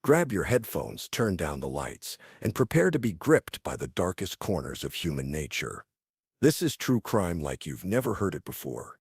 Grab your headphones, turn down the lights, and prepare to be gripped by the darkest corners of human nature. This is true crime like you've never heard it before.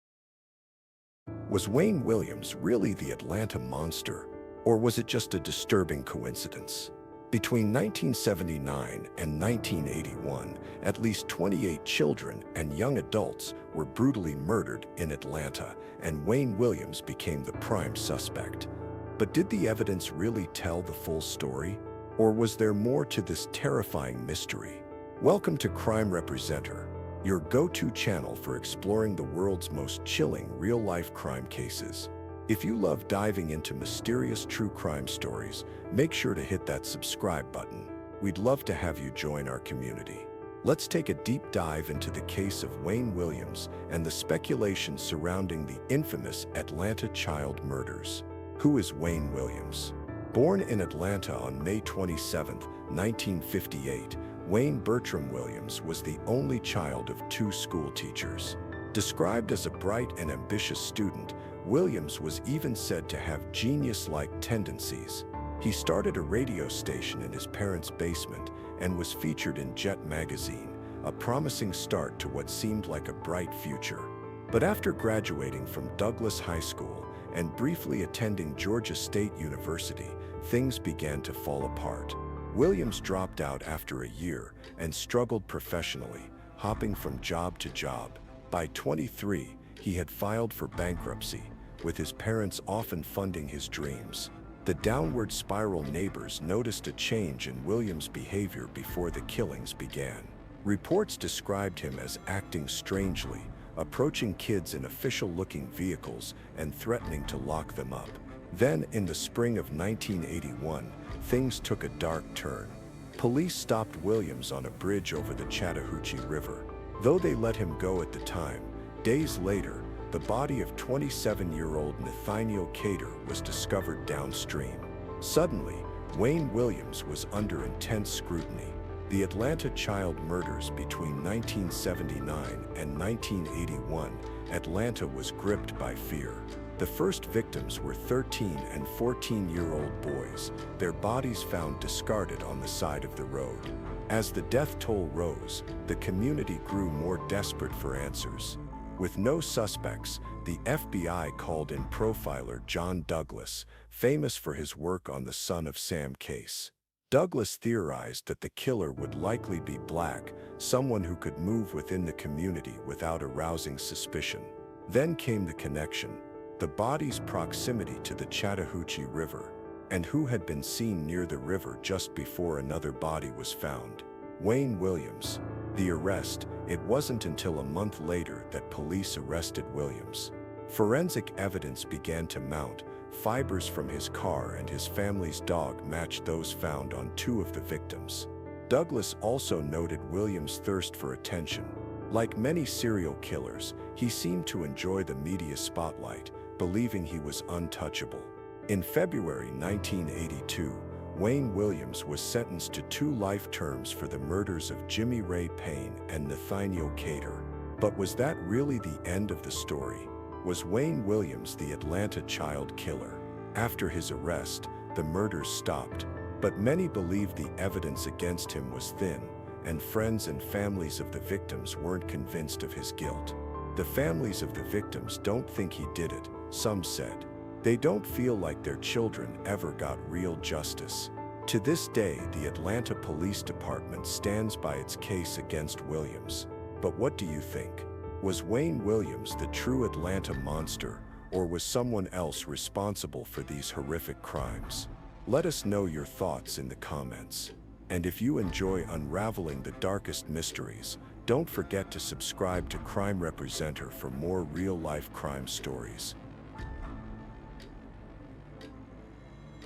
Was Wayne Williams really the Atlanta monster, or was it just a disturbing coincidence? Between 1979 and 1981, at least 28 children and young adults were brutally murdered in Atlanta, and Wayne Williams became the prime suspect. But did the evidence really tell the full story? Or was there more to this terrifying mystery? Welcome to Crime Representer, your go-to channel for exploring the world's most chilling real-life crime cases. If you love diving into mysterious true crime stories, make sure to hit that subscribe button. We'd love to have you join our community. Let's take a deep dive into the case of Wayne Williams and the speculation surrounding the infamous Atlanta child murders. Who is Wayne Williams? Born in Atlanta on May 27, 1958, Wayne Bertram Williams was the only child of two school teachers. Described as a bright and ambitious student, Williams was even said to have genius-like tendencies. He started a radio station in his parents' basement and was featured in Jet magazine, a promising start to what seemed like a bright future. But after graduating from Douglas High School and briefly attending Georgia State University, things began to fall apart. Williams dropped out after a year and struggled professionally, hopping from job to job. By 23, he had filed for bankruptcy, with his parents often funding his dreams. The downward spiral neighbors noticed a change in Williams' behavior before the killings began. Reports described him as acting strangely, approaching kids in official-looking vehicles and threatening to lock them up. Then, in the spring of 1981, things took a dark turn. Police stopped Williams on a bridge over the Chattahoochee River. Though they let him go at the time, days later, the body of 27-year-old Nathaniel Cater was discovered downstream. Suddenly, Wayne Williams was under intense scrutiny. The Atlanta child murders between 1979 and 1981, Atlanta was gripped by fear. The first victims were 13 and 14-year-old boys, their bodies found discarded on the side of the road. As the death toll rose, the community grew more desperate for answers. With no suspects, the FBI called in profiler John Douglas, famous for his work on the Son of Sam case. Douglas theorized that the killer would likely be black, someone who could move within the community without arousing suspicion. Then came the connection, the body's proximity to the Chattahoochee River, and who had been seen near the river just before another body was found. Wayne Williams. The arrest, it wasn't until a month later that police arrested Williams. Forensic evidence began to mount. Fibers from his car and his family's dog matched those found on two of the victims. Douglas also noted Williams' thirst for attention. Like many serial killers, he seemed to enjoy the media spotlight, believing he was untouchable. In February 1982, Wayne Williams was sentenced to 2 life terms for the murders of Jimmy Ray Payne and Nathaniel Cater. But was that really the end of the story? Was Wayne Williams the Atlanta child killer? After his arrest, the murders stopped, but many believed the evidence against him was thin, and friends and families of the victims weren't convinced of his guilt. The families of the victims don't think he did it, some said. They don't feel like their children ever got real justice. To this day, the Atlanta Police Department stands by its case against Williams. But what do you think? Was Wayne Williams the true Atlanta monster, or was someone else responsible for these horrific crimes? Let us know your thoughts in the comments. And if you enjoy unraveling the darkest mysteries, don't forget to subscribe to Crime Representer for more real-life crime stories.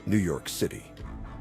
New York City,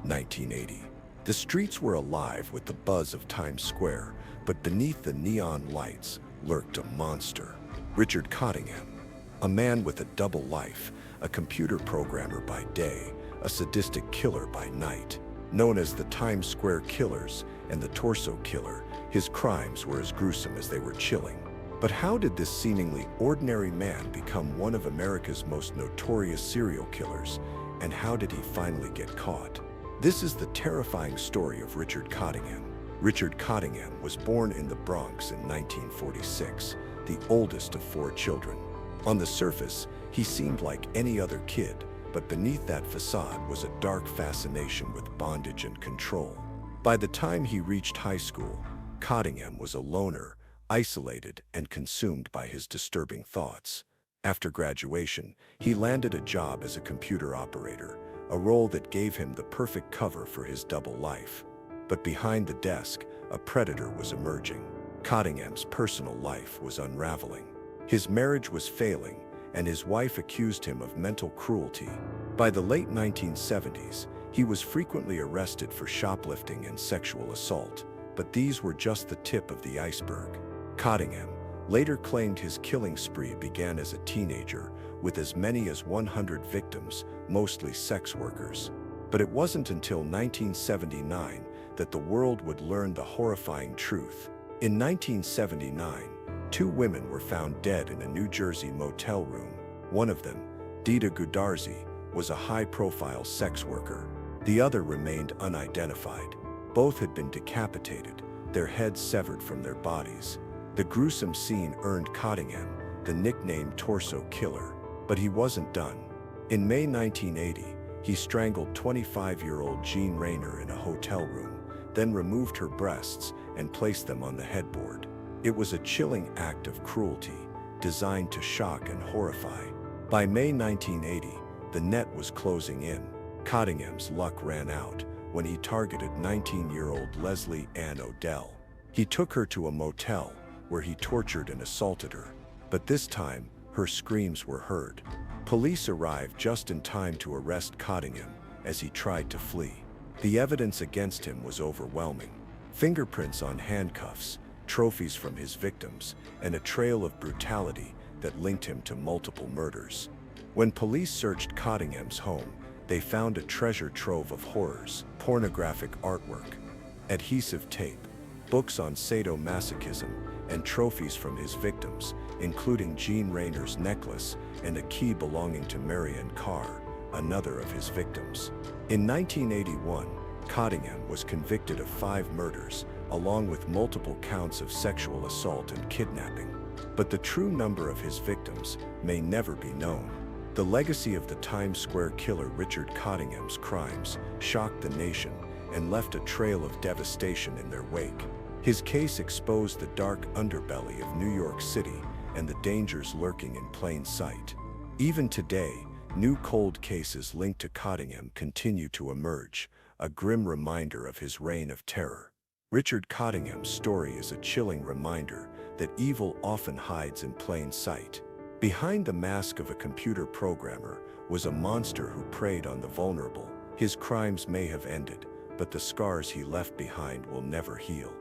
1980. The streets were alive with the buzz of Times Square, but beneath the neon lights lurked a monster. Richard Cottingham, a man with a double life, a computer programmer by day, a sadistic killer by night. Known as the Times Square Killers and the Torso Killer, his crimes were as gruesome as they were chilling. But how did this seemingly ordinary man become one of America's most notorious serial killers, and how did he finally get caught? This is the terrifying story of Richard Cottingham. Richard Cottingham was born in the Bronx in 1946, the oldest of 4 children. On the surface, he seemed like any other kid, but beneath that facade was a dark fascination with bondage and control. By the time he reached high school, Cottingham was a loner, isolated and consumed by his disturbing thoughts. After graduation, he landed a job as a computer operator, a role that gave him the perfect cover for his double life. But behind the desk, a predator was emerging. Cottingham's personal life was unraveling. His marriage was failing, and his wife accused him of mental cruelty. By the late 1970s, he was frequently arrested for shoplifting and sexual assault, but these were just the tip of the iceberg. Cottingham later claimed his killing spree began as a teenager, with as many as 100 victims, mostly sex workers. But it wasn't until 1979 that the world would learn the horrifying truth. In 1979, 2 women were found dead in a New Jersey motel room. One of them, Dita Gudarzi, was a high-profile sex worker. The other remained unidentified. Both had been decapitated, their heads severed from their bodies. The gruesome scene earned Cottingham the nickname Torso Killer, but he wasn't done. In May 1980, he strangled 25-year-old Jean Rayner in a hotel room, then removed her breasts and placed them on the headboard. It was a chilling act of cruelty, designed to shock and horrify. By May 1980, the net was closing in. Cottingham's luck ran out when he targeted 19-year-old Leslie Ann Odell. He took her to a motel where he tortured and assaulted her, but this time, her screams were heard. Police arrived just in time to arrest Cottingham as he tried to flee. The evidence against him was overwhelming. Fingerprints on handcuffs, trophies from his victims, and a trail of brutality that linked him to multiple murders. When police searched Cottingham's home, they found a treasure trove of horrors, pornographic artwork, adhesive tape, books on sadomasochism, and trophies from his victims, including Jean Rayner's necklace and a key belonging to Marion Carr, another of his victims. In 1981, Cottingham was convicted of 5 murders, along with multiple counts of sexual assault and kidnapping. But the true number of his victims may never be known. The legacy of the Times Square killer Richard Cottingham's crimes shocked the nation and left a trail of devastation in their wake. His case exposed the dark underbelly of New York City and the dangers lurking in plain sight. Even today, new cold cases linked to Cottingham continue to emerge, a grim reminder of his reign of terror. Richard Cottingham's story is a chilling reminder that evil often hides in plain sight. Behind the mask of a computer programmer was a monster who preyed on the vulnerable. His crimes may have ended, but the scars he left behind will never heal.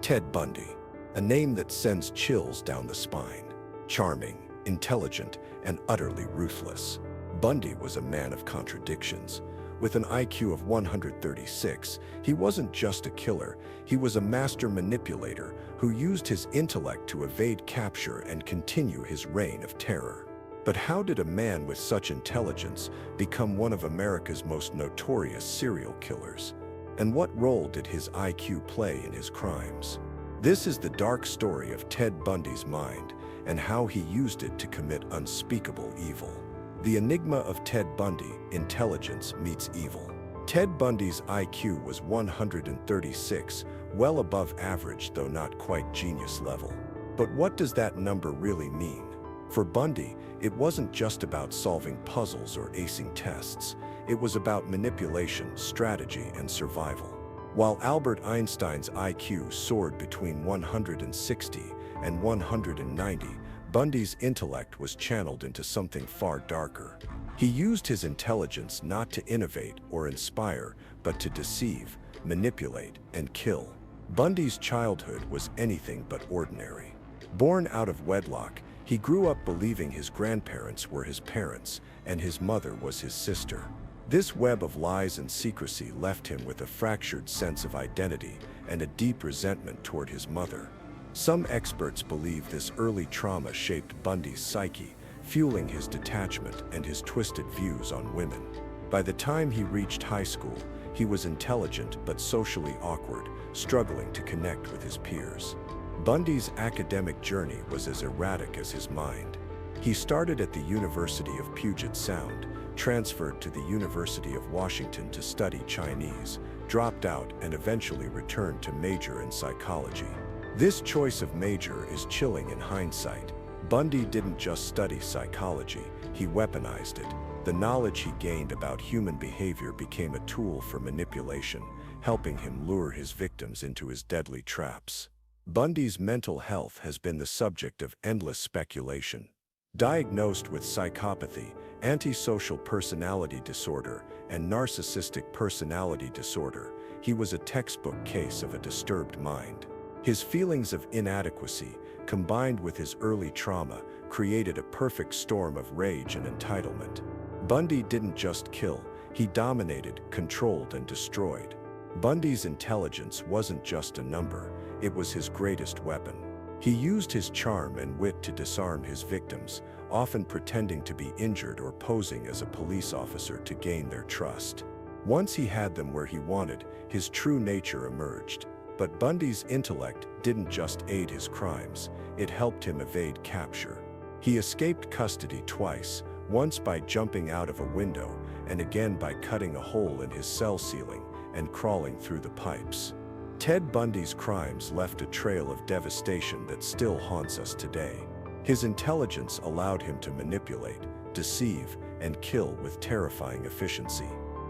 Ted Bundy, a name that sends chills down the spine. Charming, intelligent, and utterly ruthless, Bundy was a man of contradictions. With an IQ of 136, he wasn't just a killer, he was a master manipulator who used his intellect to evade capture and continue his reign of terror. But how did a man with such intelligence become one of America's most notorious serial killers? And what role did his IQ play in his crimes? This is the dark story of Ted Bundy's mind and how he used it to commit unspeakable evil. The enigma of Ted Bundy, intelligence meets evil. Ted Bundy's IQ was 136, well above average though not quite genius level. But what does that number really mean? For Bundy, it wasn't just about solving puzzles or acing tests. It was about manipulation, strategy, and survival. While Albert Einstein's IQ soared between 160 and 190, Bundy's intellect was channeled into something far darker. He used his intelligence not to innovate or inspire, but to deceive, manipulate, and kill. Bundy's childhood was anything but ordinary. Born out of wedlock, he grew up believing his grandparents were his parents and his mother was his sister. This web of lies and secrecy left him with a fractured sense of identity and a deep resentment toward his mother. Some experts believe this early trauma shaped Bundy's psyche, fueling his detachment and his twisted views on women. By the time he reached high school, he was intelligent but socially awkward, struggling to connect with his peers. Bundy's academic journey was as erratic as his mind. He started at the University of Puget Sound, transferred to the University of Washington to study Chinese, dropped out, and eventually returned to major in psychology. This choice of major is chilling in hindsight. Bundy didn't just study psychology, he weaponized it. The knowledge he gained about human behavior became a tool for manipulation, helping him lure his victims into his deadly traps. Bundy's mental health has been the subject of endless speculation. Diagnosed with psychopathy, antisocial personality disorder, and narcissistic personality disorder, he was a textbook case of a disturbed mind. His feelings of inadequacy, combined with his early trauma, created a perfect storm of rage and entitlement. Bundy didn't just kill, he dominated, controlled, and destroyed. Bundy's intelligence wasn't just a number, it was his greatest weapon. He used his charm and wit to disarm his victims, often pretending to be injured or posing as a police officer to gain their trust. Once he had them where he wanted, his true nature emerged. But Bundy's intellect didn't just aid his crimes, it helped him evade capture. He escaped custody twice, once by jumping out of a window, and again by cutting a hole in his cell ceiling and crawling through the pipes. Ted Bundy's crimes left a trail of devastation that still haunts us today. His intelligence allowed him to manipulate, deceive, and kill with terrifying efficiency.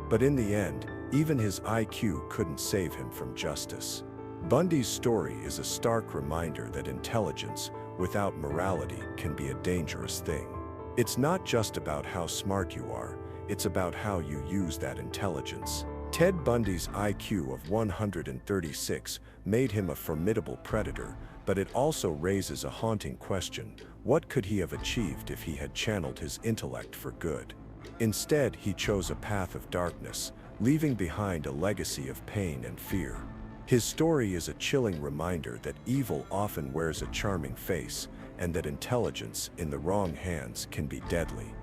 But in the end, even his IQ couldn't save him from justice. Bundy's story is a stark reminder that intelligence, without morality, can be a dangerous thing. It's not just about how smart you are, it's about how you use that intelligence. Ted Bundy's IQ of 136 made him a formidable predator, but it also raises a haunting question: what could he have achieved if he had channeled his intellect for good? Instead, he chose a path of darkness, leaving behind a legacy of pain and fear. His story is a chilling reminder that evil often wears a charming face, and that intelligence in the wrong hands can be deadly.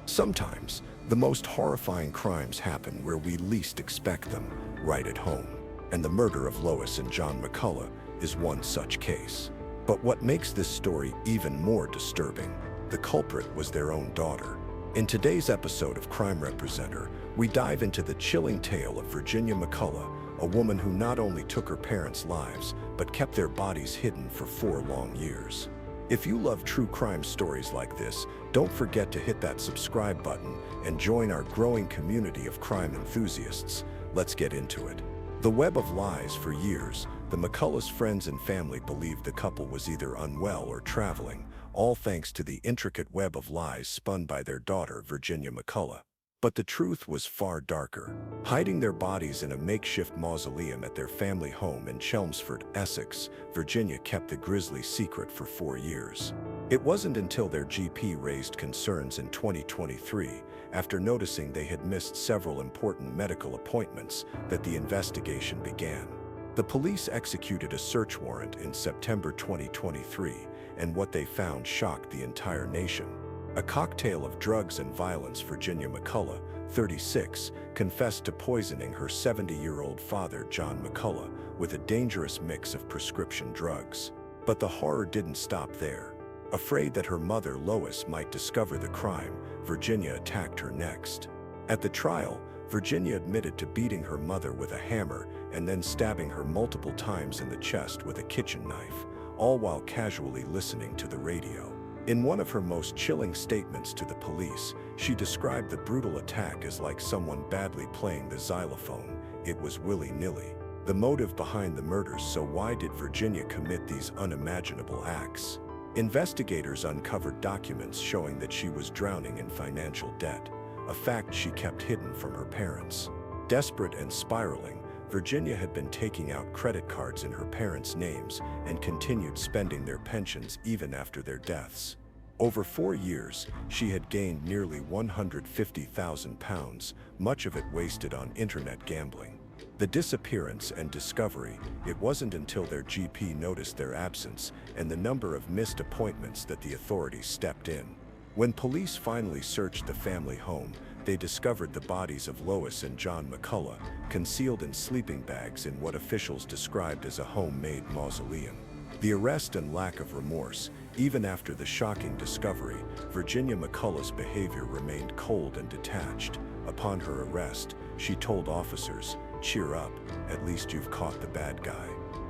Sometimes, the most horrifying crimes happen where we least expect them, right at home. And the murder of Lois and John McCullough is one such case. But what makes this story even more disturbing? The culprit was their own daughter. In today's episode of Crime Representer, we dive into the chilling tale of Virginia McCullough, a woman who not only took her parents' lives, but kept their bodies hidden for 4 long years. If you love true crime stories like this, don't forget to hit that subscribe button and join our growing community of crime enthusiasts. Let's get into it. The web of lies. For years, the McCulloughs' friends and family believed the couple was either unwell or traveling, all thanks to the intricate web of lies spun by their daughter, Virginia McCullough. But the truth was far darker. Hiding their bodies in a makeshift mausoleum at their family home in Chelmsford, Essex, Virginia kept the grisly secret for 4 years. It wasn't until their GP raised concerns in 2023, after noticing they had missed several important medical appointments, that the investigation began. The police executed a search warrant in September 2023, and what they found shocked the entire nation. A cocktail of drugs and violence. Virginia McCullough, 36, confessed to poisoning her 70-year-old father, John McCullough, with a dangerous mix of prescription drugs. But the horror didn't stop there. Afraid that her mother, Lois, might discover the crime, Virginia attacked her next. At the trial, Virginia admitted to beating her mother with a hammer and then stabbing her multiple times in the chest with a kitchen knife, all while casually listening to the radio. In one of her most chilling statements to the police, she described the brutal attack as like someone badly playing the xylophone. It was willy-nilly. The motive behind the murders. So why did Virginia commit these unimaginable acts? Investigators uncovered documents showing that she was drowning in financial debt, a fact she kept hidden from her parents. Desperate and spiraling, Virginia had been taking out credit cards in her parents' names and continued spending their pensions even after their deaths. Over 4 years, she had gained nearly £150,000, much of it wasted on internet gambling. The disappearance and discovery, it wasn't until their GP noticed their absence and the number of missed appointments that the authorities stepped in. When police finally searched the family home, they discovered the bodies of Lois and John McCullough, concealed in sleeping bags in what officials described as a homemade mausoleum. The arrest and lack of remorse, even after the shocking discovery, Virginia McCullough's behavior remained cold and detached. Upon her arrest, she told officers, "Cheer up, at least you've caught the bad guy."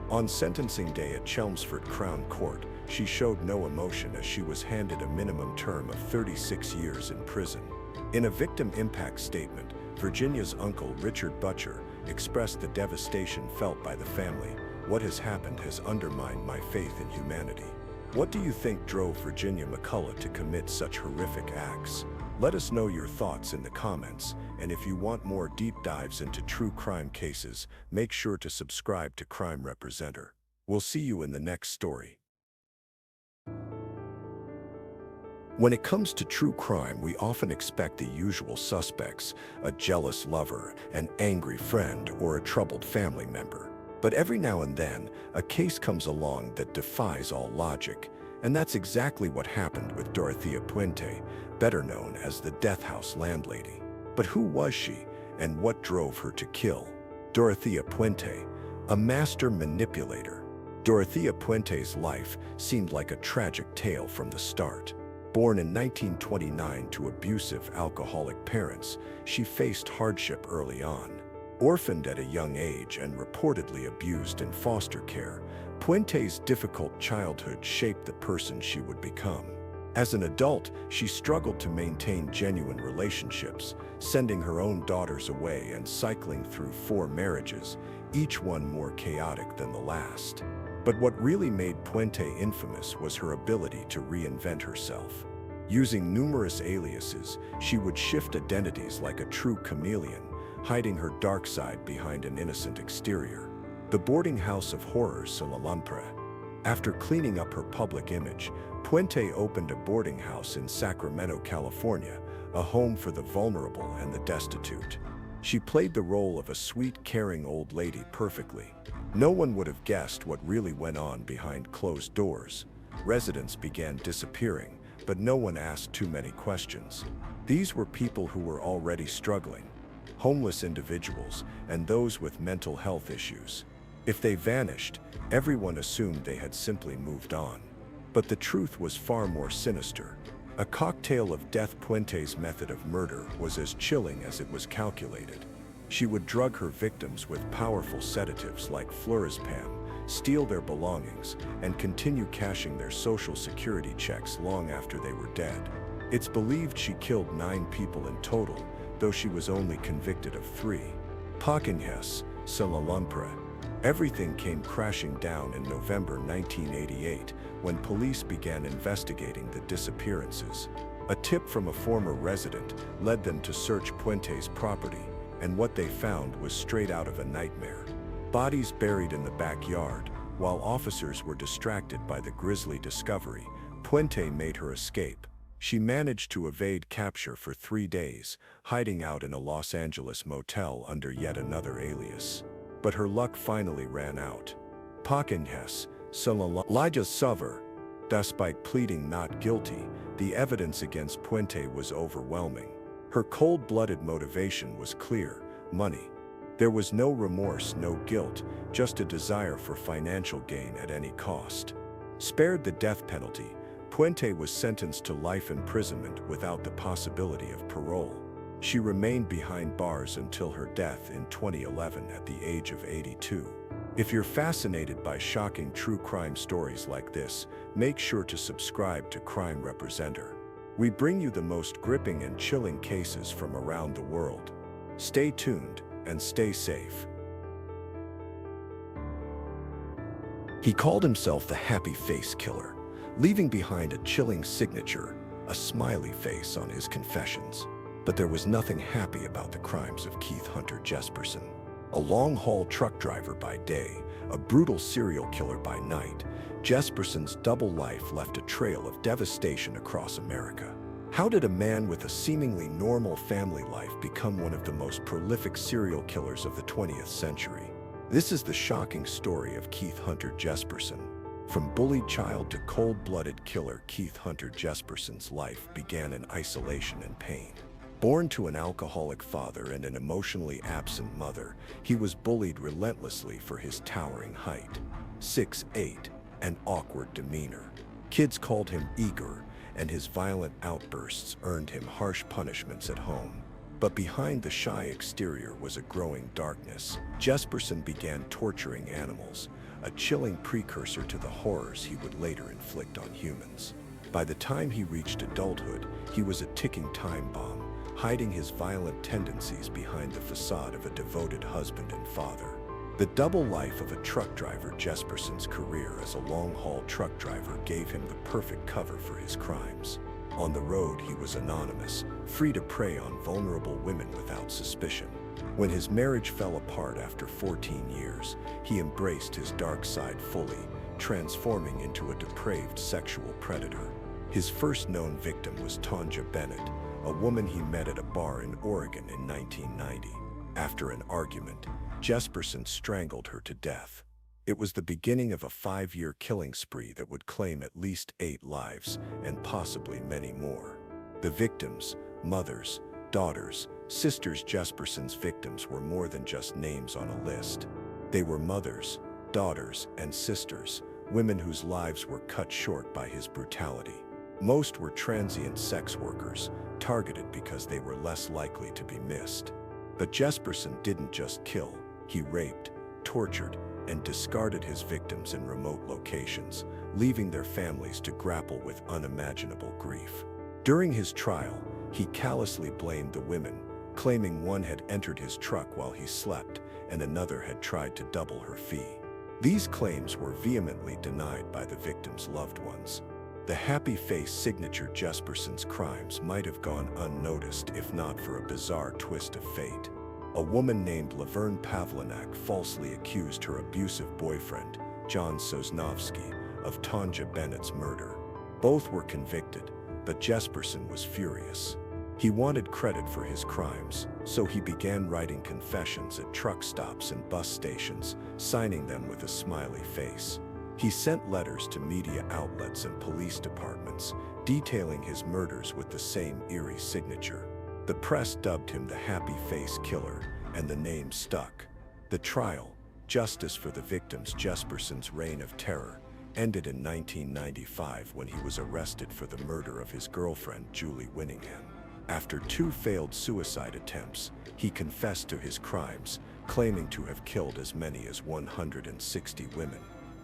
On sentencing day at Chelmsford Crown Court, she showed no emotion as she was handed a minimum term of 36 years in prison. In a victim impact statement, Virginia's uncle, Richard Butcher, expressed the devastation felt by the family. "What has happened has undermined my faith in humanity." What do you think drove Virginia McCullough to commit such horrific acts? Let us know your thoughts in the comments, and if you want more deep dives into true crime cases, make sure to subscribe to Crime Representer. We'll see you in the next story. When it comes to true crime, we often expect the usual suspects: a jealous lover, an angry friend, or a troubled family member. But every now and then, a case comes along that defies all logic, and that's exactly what happened with Dorothea Puente, better known as the Death House landlady. But who was she, and what drove her to kill? Dorothea Puente, a master manipulator. Dorothea Puente's life seemed like a tragic tale from the start. Born in 1929 to abusive alcoholic parents, she faced hardship early on. Orphaned at a young age and reportedly abused in foster care, Puente's difficult childhood shaped the person she would become. As an adult, she struggled to maintain genuine relationships, sending her own daughters away and cycling through 4 marriages, each one more chaotic than the last. But what really made Puente infamous was her ability to reinvent herself. Using numerous aliases, she would shift identities like a true chameleon, hiding her dark side behind an innocent exterior. The boarding house of horrors, Unsolved. After cleaning up her public image, Puente opened a boarding house in Sacramento, California, a home for the vulnerable and the destitute. She played the role of a sweet, caring old lady perfectly. No one would have guessed what really went on behind closed doors. Residents began disappearing, but no one asked too many questions. These were people who were already struggling: homeless individuals and those with mental health issues. If they vanished, everyone assumed they had simply moved on. But the truth was far more sinister. A cocktail of death. Puente's method of murder was as chilling as it was calculated. She would drug her victims with powerful sedatives like fluorazepam, steal their belongings, and continue cashing their social security checks long after they were dead. It's believed she killed 9 people in total, though she was only convicted of 3. Unsolved. Everything came crashing down in November 1988 when police began investigating the disappearances. A tip from a former resident led them to search Puente's property, and what they found was straight out of a nightmare. Bodies buried in the backyard. While officers were distracted by the grisly discovery, Puente made her escape. She managed to evade capture for 3 days, hiding out in a Los Angeles motel under yet another alias. But her luck finally ran out. Despite pleading not guilty, the evidence against Puente was overwhelming. Her cold-blooded motivation was clear: money. There was no remorse, no guilt, just a desire for financial gain at any cost. Spared the death penalty, Puente was sentenced to life imprisonment without the possibility of parole. She remained behind bars until her death in 2011 at the age of 82. If you're fascinated by shocking true crime stories like this, make sure to subscribe to Crime Representer. We bring you the most gripping and chilling cases from around the world. Stay tuned and stay safe. He called himself the Happy Face Killer, leaving behind a chilling signature, a smiley face on his confessions. But there was nothing happy about the crimes of Keith Hunter Jesperson. A long-haul truck driver by day, a brutal serial killer by night, Jesperson's double life left a trail of devastation across America. How did a man with a seemingly normal family life become one of the most prolific serial killers of the 20th century? This is the shocking story of Keith Hunter Jesperson. From bullied child to cold-blooded killer, Keith Hunter Jesperson's life began in isolation and pain. Born to an alcoholic father and an emotionally absent mother, he was bullied relentlessly for his towering height, 6'8", and awkward demeanor. Kids called him Igor, and his violent outbursts earned him harsh punishments at home. But behind the shy exterior was a growing darkness. Jesperson began torturing animals, a chilling precursor to the horrors he would later inflict on humans. By the time he reached adulthood, he was a ticking time bomb, hiding his violent tendencies behind the facade of a devoted husband and father. The double life of a truck driver. Jesperson's career as a long-haul truck driver gave him the perfect cover for his crimes. On the road, he was anonymous, free to prey on vulnerable women without suspicion. When his marriage fell apart after 14 years, he embraced his dark side fully, transforming into a depraved sexual predator. His first known victim was Tonja Bennett, a woman he met at a bar in Oregon in 1990. After an argument, Jesperson strangled her to death. It was the beginning of a 5-year killing spree that would claim at least 8 lives and possibly many more. The victims, mothers, daughters, sisters. Jesperson's victims were more than just names on a list. They were mothers, daughters, and sisters, women whose lives were cut short by his brutality. Most were transient sex workers, targeted because they were less likely to be missed. But Jesperson didn't just kill. He raped, tortured, and discarded his victims in remote locations, leaving their families to grapple with unimaginable grief. During his trial, he callously blamed the women, claiming one had entered his truck while he slept and another had tried to double her fee. These claims were vehemently denied by the victims' loved ones. The happy face signature. Jesperson's crimes might have gone unnoticed if not for a bizarre twist of fate. A woman named Laverne Pavlinak falsely accused her abusive boyfriend, John Sosnovsky, of Tonja Bennett's murder. Both were convicted, but Jesperson was furious. He wanted credit for his crimes, so he began writing confessions at truck stops and bus stations, signing them with a smiley face. He sent letters to media outlets and police departments, detailing his murders with the same eerie signature. The press dubbed him the Happy Face Killer, and the name stuck. The trial, justice for the victims. Jesperson's reign of terror, ended in 1995 when he was arrested for the murder of his girlfriend, Julie Winningham. After 2 failed suicide attempts, he confessed to his crimes, claiming to have killed as many as 160 women.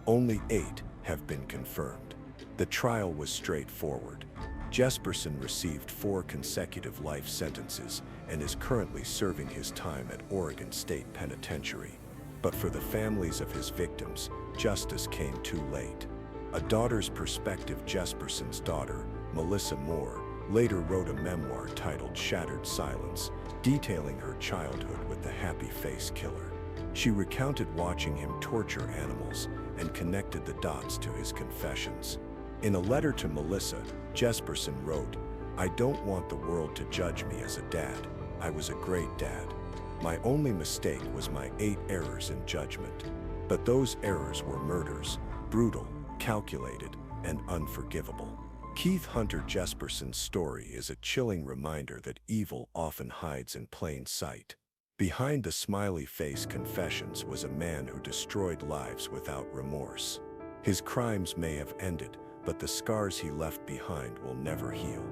Only 8 have been confirmed. The trial was straightforward. Jesperson received 4 consecutive life sentences and is currently serving his time at Oregon State Penitentiary. But for the families of his victims, justice came too late. A daughter's perspective. Jesperson's daughter, Melissa Moore, later wrote a memoir titled Shattered Silence, detailing her childhood with the Happy Face Killer. She recounted watching him torture animals and connected the dots to his confessions. In a letter to Melissa, Jesperson wrote, "I don't want the world to judge me as a dad. I was a great dad. My only mistake was my 8 errors in judgment. But those errors were murders, brutal, calculated, and unforgivable." Keith Hunter Jesperson's story is a chilling reminder that evil often hides in plain sight. Behind the smiley face confessions was a man who destroyed lives without remorse. His crimes may have ended, but the scars he left behind will never heal.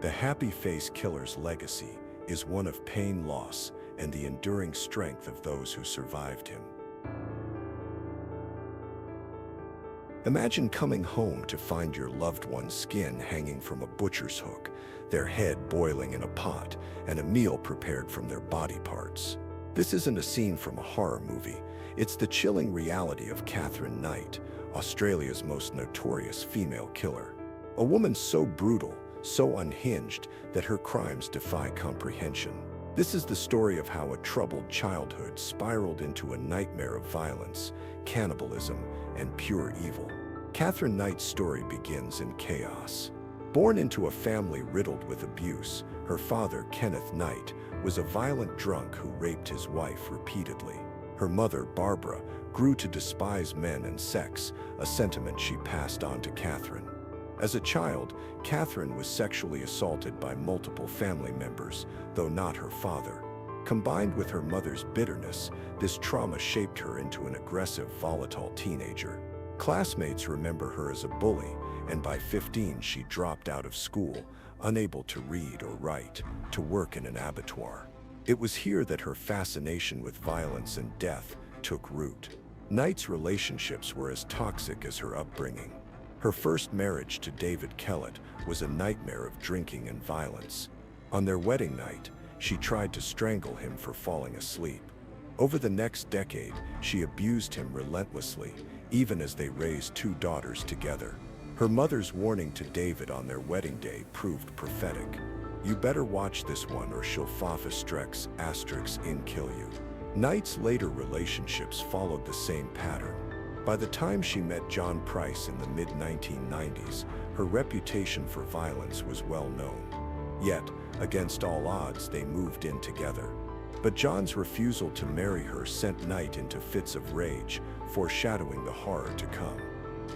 The Happy Face Killer's legacy is one of pain, loss, and the enduring strength of those who survived him. Imagine coming home to find your loved one's skin hanging from a butcher's hook, their head boiling in a pot, and a meal prepared from their body parts. This isn't a scene from a horror movie. It's the chilling reality of Catherine Knight, Australia's most notorious female killer. A woman so brutal, so unhinged, that her crimes defy comprehension. This is the story of how a troubled childhood spiraled into a nightmare of violence, cannibalism, and pure evil. Catherine Knight's story begins in chaos. Born into a family riddled with abuse, her father, Kenneth Knight, was a violent drunk who raped his wife repeatedly. Her mother, Barbara, grew to despise men and sex, a sentiment she passed on to Catherine. As a child, Catherine was sexually assaulted by multiple family members, though not her father. Combined with her mother's bitterness, this trauma shaped her into an aggressive, volatile teenager. Classmates remember her as a bully, and by 15 she dropped out of school, unable to read or write, to work in an abattoir. It was here that her fascination with violence and death took root. Knight's relationships were as toxic as her upbringing. Her first marriage to David Kellett was a nightmare of drinking and violence. On their wedding night, she tried to strangle him for falling asleep. Over the next decade, she abused him relentlessly, even as they raised 2 daughters together. Her mother's warning to David on their wedding day proved prophetic. "You better watch this one or she'll fafastrex asterisk in kill you." Knight's later relationships followed the same pattern. By the time she met John Price in the mid-1990s, her reputation for violence was well known. Yet, against all odds, they moved in together. But John's refusal to marry her sent Knight into fits of rage, foreshadowing the horror to come.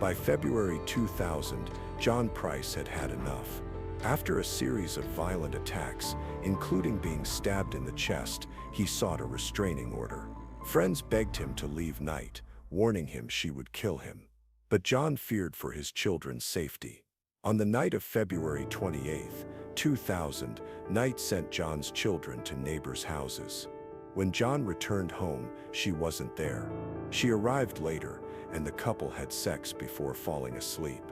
By February 2000, John Price had had enough. After a series of violent attacks, including being stabbed in the chest, he sought a restraining order. Friends begged him to leave Knight, warning him she would kill him. But John feared for his children's safety. On the night of February 28, 2000, Knight sent John's children to neighbors' houses. When John returned home, she wasn't there. She arrived later, and the couple had sex before falling asleep.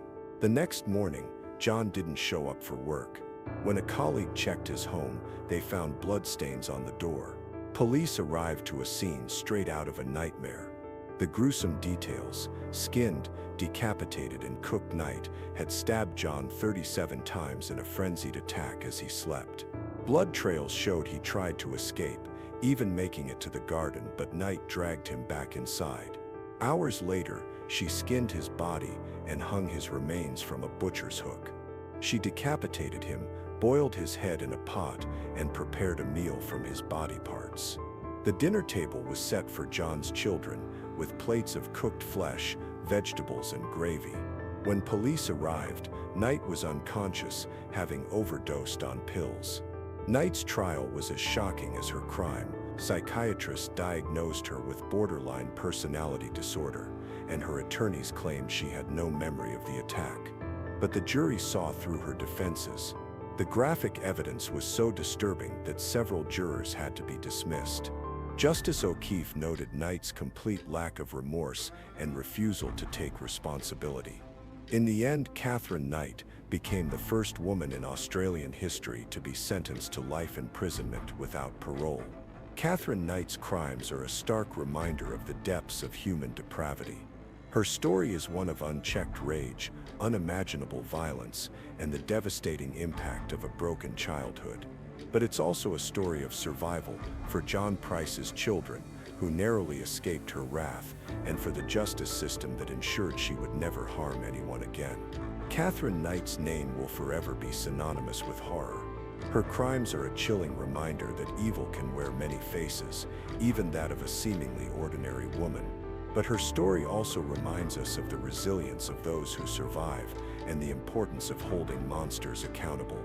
The next morning, John didn't show up for work. When a colleague checked his home, they found bloodstains on the door. Police arrived to a scene straight out of a nightmare. The gruesome details, skinned, decapitated, and cooked Knight had stabbed John 37 times in a frenzied attack as he slept. Blood trails showed he tried to escape, even making it to the garden, but Knight dragged him back inside. Hours later, she skinned his body and hung his remains from a butcher's hook. She decapitated him, boiled his head in a pot, and prepared a meal from his body parts. The dinner table was set for John's children, with plates of cooked flesh, vegetables, and gravy. When police arrived, Knight was unconscious, having overdosed on pills. Knight's trial was as shocking as her crime. Psychiatrists diagnosed her with borderline personality disorder, and her attorneys claimed she had no memory of the attack. But the jury saw through her defenses. The graphic evidence was so disturbing that several jurors had to be dismissed. Justice O'Keefe noted Knight's complete lack of remorse and refusal to take responsibility. In the end, Catherine Knight became the first woman in Australian history to be sentenced to life imprisonment without parole. Catherine Knight's crimes are a stark reminder of the depths of human depravity. Her story is one of unchecked rage, unimaginable violence, and the devastating impact of a broken childhood. But it's also a story of survival for John Price's children, who narrowly escaped her wrath, and for the justice system that ensured she would never harm anyone again. Catherine Knight's name will forever be synonymous with horror. Her crimes are a chilling reminder that evil can wear many faces, even that of a seemingly ordinary woman. But her story also reminds us of the resilience of those who survive and the importance of holding monsters accountable.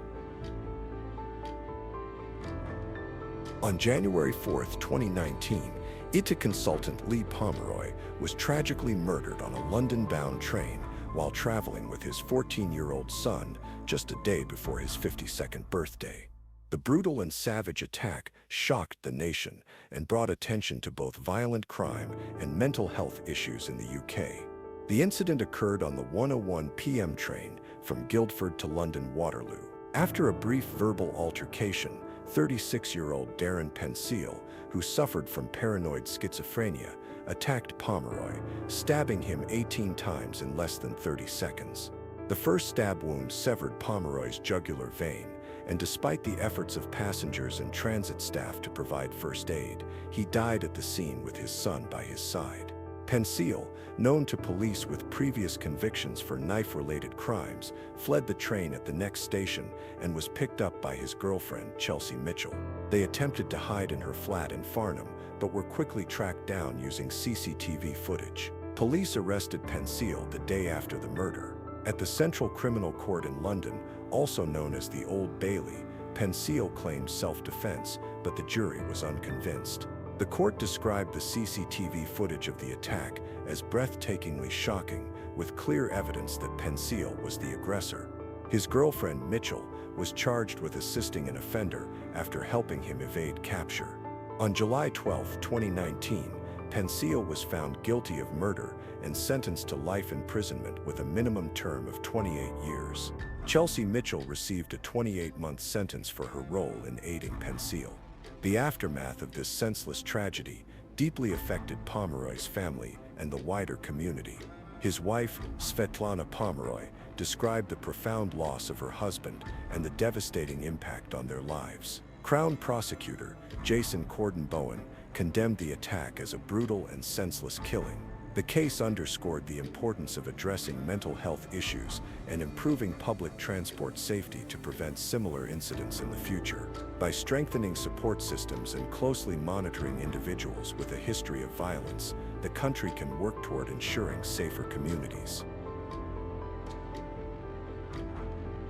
On January 4, 2019, IT consultant Lee Pomeroy was tragically murdered on a London-bound train while traveling with his 14-year-old son just a day before his 52nd birthday. The brutal and savage attack shocked the nation and brought attention to both violent crime and mental health issues in the UK. The incident occurred on the 1:01 p.m. train from Guildford to London Waterloo. After a brief verbal altercation, 36-year-old Darren Penseal, who suffered from paranoid schizophrenia, attacked Pomeroy, stabbing him 18 times in less than 30 seconds. The first stab wound severed Pomeroy's jugular vein, and despite the efforts of passengers and transit staff to provide first aid, he died at the scene with his son by his side. Penseal, known to police with previous convictions for knife-related crimes, fled the train at the next station and was picked up by his girlfriend, Chelsea Mitchell. They attempted to hide in her flat in Farnham, but were quickly tracked down using CCTV footage. Police arrested Penseal the day after the murder. At the Central Criminal Court in London, also known as the Old Bailey, Penseal claimed self-defense, but the jury was unconvinced. The court described the CCTV footage of the attack as breathtakingly shocking, with clear evidence that Penseal was the aggressor. His girlfriend, Mitchell, was charged with assisting an offender after helping him evade capture. On July 12, 2019, Penseal was found guilty of murder and sentenced to life imprisonment with a minimum term of 28 years. Chelsea Mitchell received a 28-month sentence for her role in aiding Penseal. The aftermath of this senseless tragedy deeply affected Pomeroy's family and the wider community. His wife, Svetlana Pomeroy, described the profound loss of her husband and the devastating impact on their lives. Crown Prosecutor Jason Corden Bowen condemned the attack as a brutal and senseless killing. The case underscored the importance of addressing mental health issues and improving public transport safety to prevent similar incidents in the future. By strengthening support systems and closely monitoring individuals with a history of violence, the country can work toward ensuring safer communities.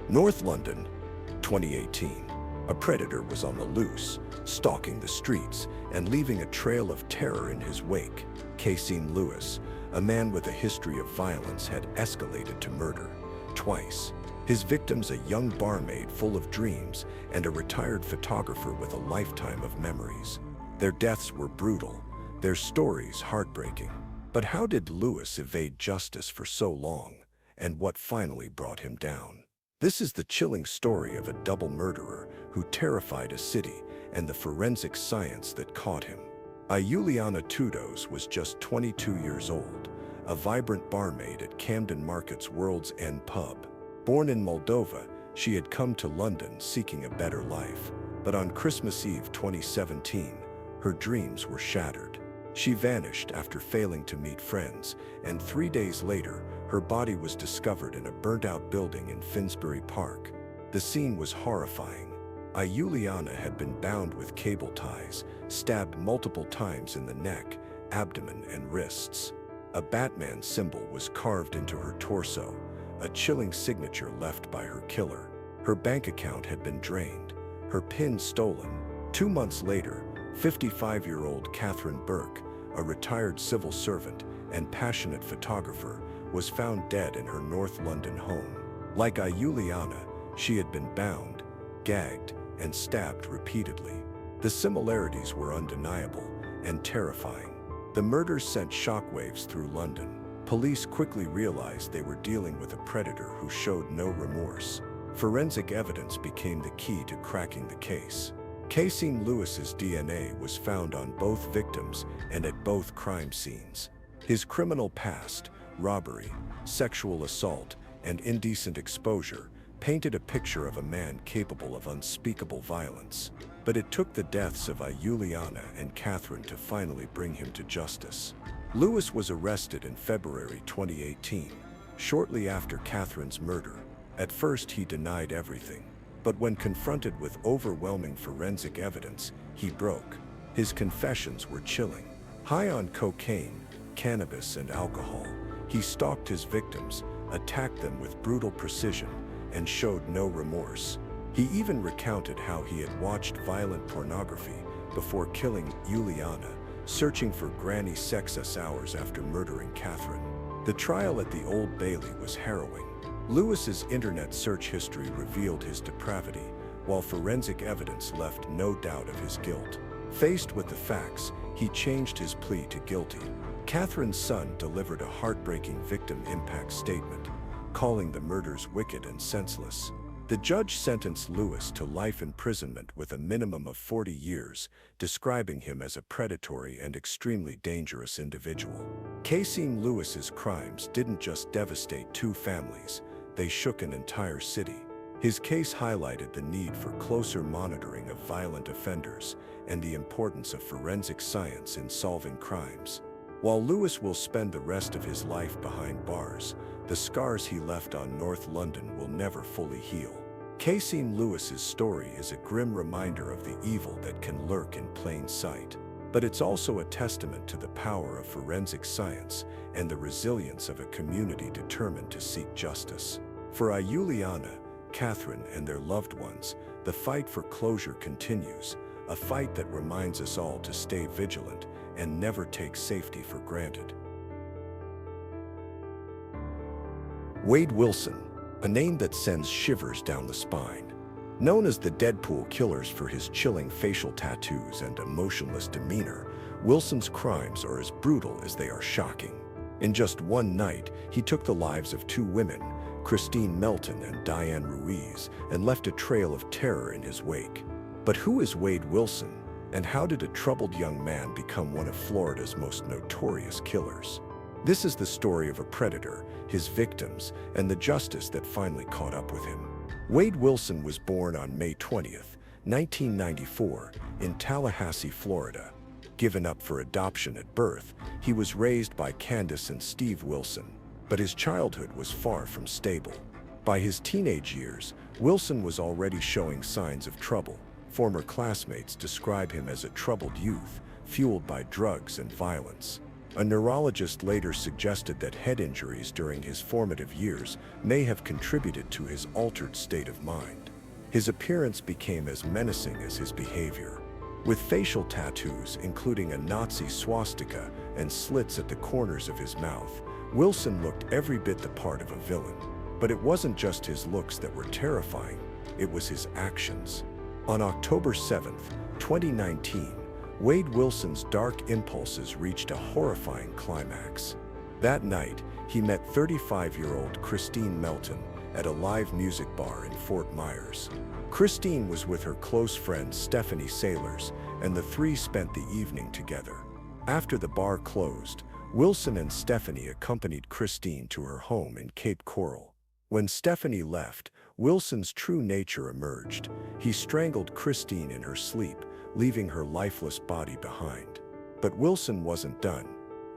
North London, 2018. A predator was on the loose, stalking the streets and leaving a trail of terror in his wake. Kasim Lewis, a man with a history of violence, had escalated to murder twice. His victims, a young barmaid full of dreams and a retired photographer with a lifetime of memories. Their deaths were brutal, their stories heartbreaking. But how did Lewis evade justice for so long, and what finally brought him down? This is the chilling story of a double murderer who terrified a city and the forensic science that caught him. Iuliana Tudos was just 22 years old, a vibrant barmaid at Camden Market's World's End pub. Born in Moldova, she had come to London seeking a better life. But on Christmas Eve 2017, her dreams were shattered. She vanished after failing to meet friends, and 3 days later, her body was discovered in a burnt-out building in Finsbury Park. The scene was horrifying. Iuliana had been bound with cable ties, stabbed multiple times in the neck, abdomen, and wrists. A Batman symbol was carved into her torso, a chilling signature left by her killer. Her bank account had been drained, her PIN stolen. 2 months later, 55-year-old Catherine Burke, a retired civil servant and passionate photographer, was found dead in her North London home. Like Iuliana, she had been bound, gagged, and stabbed repeatedly. The similarities were undeniable and terrifying. The murders sent shockwaves through London. Police quickly realized they were dealing with a predator who showed no remorse. Forensic evidence became the key to cracking the case. Kasim Lewis's DNA was found on both victims and at both crime scenes. His criminal past, robbery, sexual assault, and indecent exposure, painted a picture of a man capable of unspeakable violence. But it took the deaths of Iuliana and Catherine to finally bring him to justice. Lewis was arrested in February 2018, shortly after Catherine's murder. At first, he denied everything. But when confronted with overwhelming forensic evidence, he broke. His confessions were chilling. High on cocaine, cannabis, and alcohol, he stalked his victims, attacked them with brutal precision, and showed no remorse. He even recounted how he had watched violent pornography before killing Iuliana, searching for granny sex hours after murdering Catherine. The trial at the Old Bailey was harrowing. Lewis's internet search history revealed his depravity, while forensic evidence left no doubt of his guilt. Faced with the facts, he changed his plea to guilty. Catherine's son delivered a heartbreaking victim impact statement, calling the murders wicked and senseless. The judge sentenced Lewis to life imprisonment with a minimum of 40 years, describing him as a predatory and extremely dangerous individual. Kasim Lewis's crimes didn't just devastate two families, they shook an entire city. His case highlighted the need for closer monitoring of violent offenders and the importance of forensic science in solving crimes. While Lewis will spend the rest of his life behind bars, the scars he left on North London will never fully heal. Casey Lewis's story is a grim reminder of the evil that can lurk in plain sight. But it's also a testament to the power of forensic science and the resilience of a community determined to seek justice. For Iuliana, Catherine, and their loved ones, the fight for closure continues, a fight that reminds us all to stay vigilant and never take safety for granted. Wade Wilson, a name that sends shivers down the spine. Known as the Deadpool Killers for his chilling facial tattoos and emotionless demeanor, Wilson's crimes are as brutal as they are shocking. In just one night, he took the lives of two women, Christine Melton and Diane Ruiz, and left a trail of terror in his wake. But who is Wade Wilson, and how did a troubled young man become one of Florida's most notorious killers? This is the story of a predator, his victims, and the justice that finally caught up with him. Wade Wilson was born on May 20th, 1994, in Tallahassee, Florida. Given up for adoption at birth, he was raised by Candace and Steve Wilson, but his childhood was far from stable. By his teenage years, Wilson was already showing signs of trouble. Former classmates describe him as a troubled youth, fueled by drugs and violence. A neurologist later suggested that head injuries during his formative years may have contributed to his altered state of mind. His appearance became as menacing as his behavior. With facial tattoos, including a Nazi swastika and slits at the corners of his mouth, Wilson looked every bit the part of a villain. But it wasn't just his looks that were terrifying, it was his actions. On October 7th, 2019, Wade Wilson's dark impulses reached a horrifying climax. That night, he met 35-year-old Christine Melton at a live music bar in Fort Myers. Christine was with her close friend Stephanie Sailors, and the three spent the evening together. After the bar closed, Wilson and Stephanie accompanied Christine to her home in Cape Coral. When Stephanie left, Wilson's true nature emerged. He strangled Christine in her sleep, leaving her lifeless body behind. But Wilson wasn't done.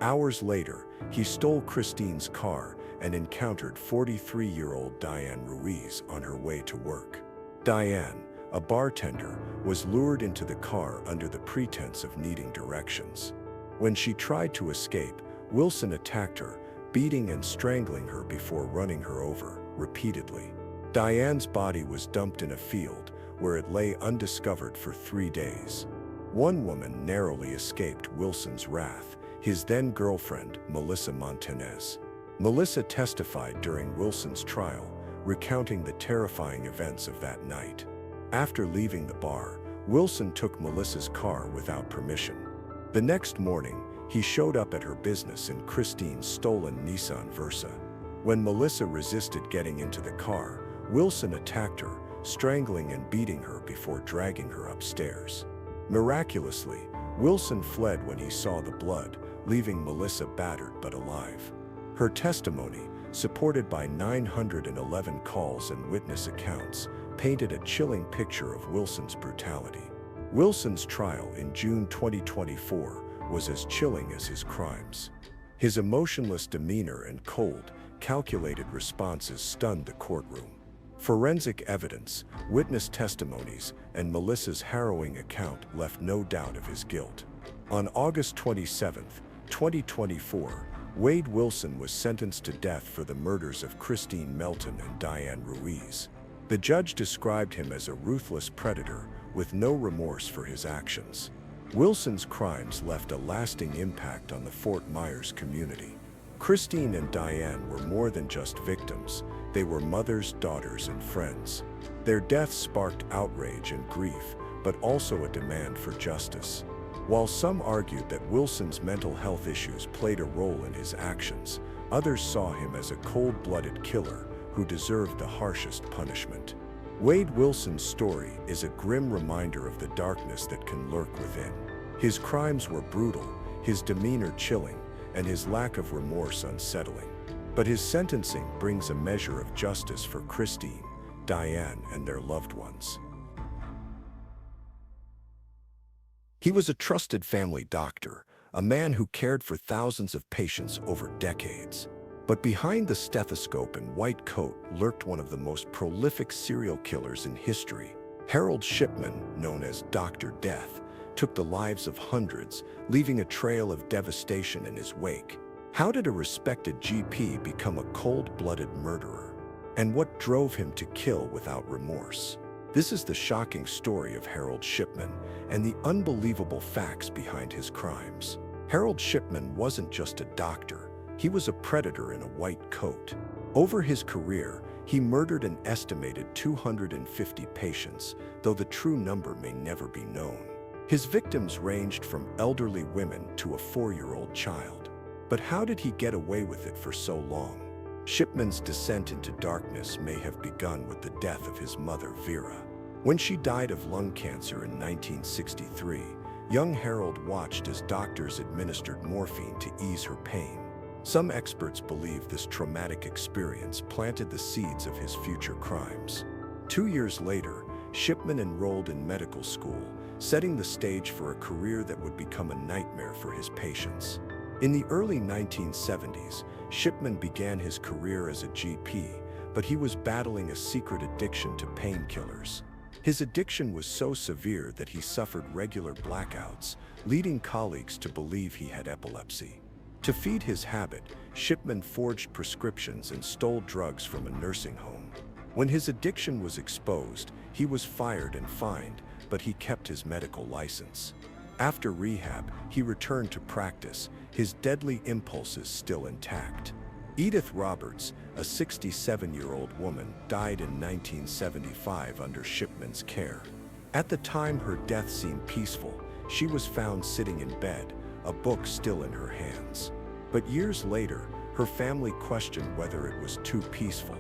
Hours later, he stole Christine's car and encountered 43-year-old Diane Ruiz on her way to work. Diane, a bartender, was lured into the car under the pretense of needing directions. When she tried to escape, Wilson attacked her, beating and strangling her before running her over repeatedly. Diane's body was dumped in a field, where it lay undiscovered for 3 days. One woman narrowly escaped Wilson's wrath, his then-girlfriend, Melissa Montanez. Melissa testified during Wilson's trial, recounting the terrifying events of that night. After leaving the bar, Wilson took Melissa's car without permission. The next morning, he showed up at her business in Christine's stolen Nissan Versa. When Melissa resisted getting into the car, Wilson attacked her, strangling and beating her before dragging her upstairs. Miraculously, Wilson fled when he saw the blood, leaving Melissa battered but alive. Her testimony, supported by 911 calls and witness accounts, painted a chilling picture of Wilson's brutality. Wilson's trial in June 2024 was as chilling as his crimes. His emotionless demeanor and cold, calculated responses stunned the courtroom. Forensic evidence, witness testimonies, and Melissa's harrowing account left no doubt of his guilt. On August 27, 2024, Wade Wilson was sentenced to death for the murders of Christine Melton and Diane Ruiz. The judge described him as a ruthless predator with no remorse for his actions. Wilson's crimes left a lasting impact on the Fort Myers community. Christine and Diane were more than just victims. They were mothers, daughters, and friends. Their deaths sparked outrage and grief, but also a demand for justice. While some argued that Wilson's mental health issues played a role in his actions, others saw him as a cold-blooded killer who deserved the harshest punishment. Wade Wilson's story is a grim reminder of the darkness that can lurk within. His crimes were brutal, his demeanor chilling, and his lack of remorse unsettling. But his sentencing brings a measure of justice for Christine, Diane, and their loved ones. He was a trusted family doctor, a man who cared for thousands of patients over decades. But behind the stethoscope and white coat lurked one of the most prolific serial killers in history. Harold Shipman, known as Dr. Death, took the lives of hundreds, leaving a trail of devastation in his wake. How did a respected GP become a cold-blooded murderer? And what drove him to kill without remorse? This is the shocking story of Harold Shipman and the unbelievable facts behind his crimes. Harold Shipman wasn't just a doctor. He was a predator in a white coat. Over his career, he murdered an estimated 250 patients, though the true number may never be known. His victims ranged from elderly women to a 4-year-old child. But how did he get away with it for so long? Shipman's descent into darkness may have begun with the death of his mother, Vera. When she died of lung cancer in 1963, young Harold watched as doctors administered morphine to ease her pain. Some experts believe this traumatic experience planted the seeds of his future crimes. 2 years later, Shipman enrolled in medical school, setting the stage for a career that would become a nightmare for his patients. In the early 1970s, Shipman began his career as a GP, but he was battling a secret addiction to painkillers. His addiction was so severe that he suffered regular blackouts, leading colleagues to believe he had epilepsy. To feed his habit, Shipman forged prescriptions and stole drugs from a nursing home. When his addiction was exposed, he was fired and fined, but he kept his medical license. After rehab, he returned to practice, his deadly impulses still intact. Edith Roberts, a 67-year-old woman, died in 1975 under Shipman's care. At the time her death seemed peaceful, she was found sitting in bed, a book still in her hands. But years later, her family questioned whether it was too peaceful.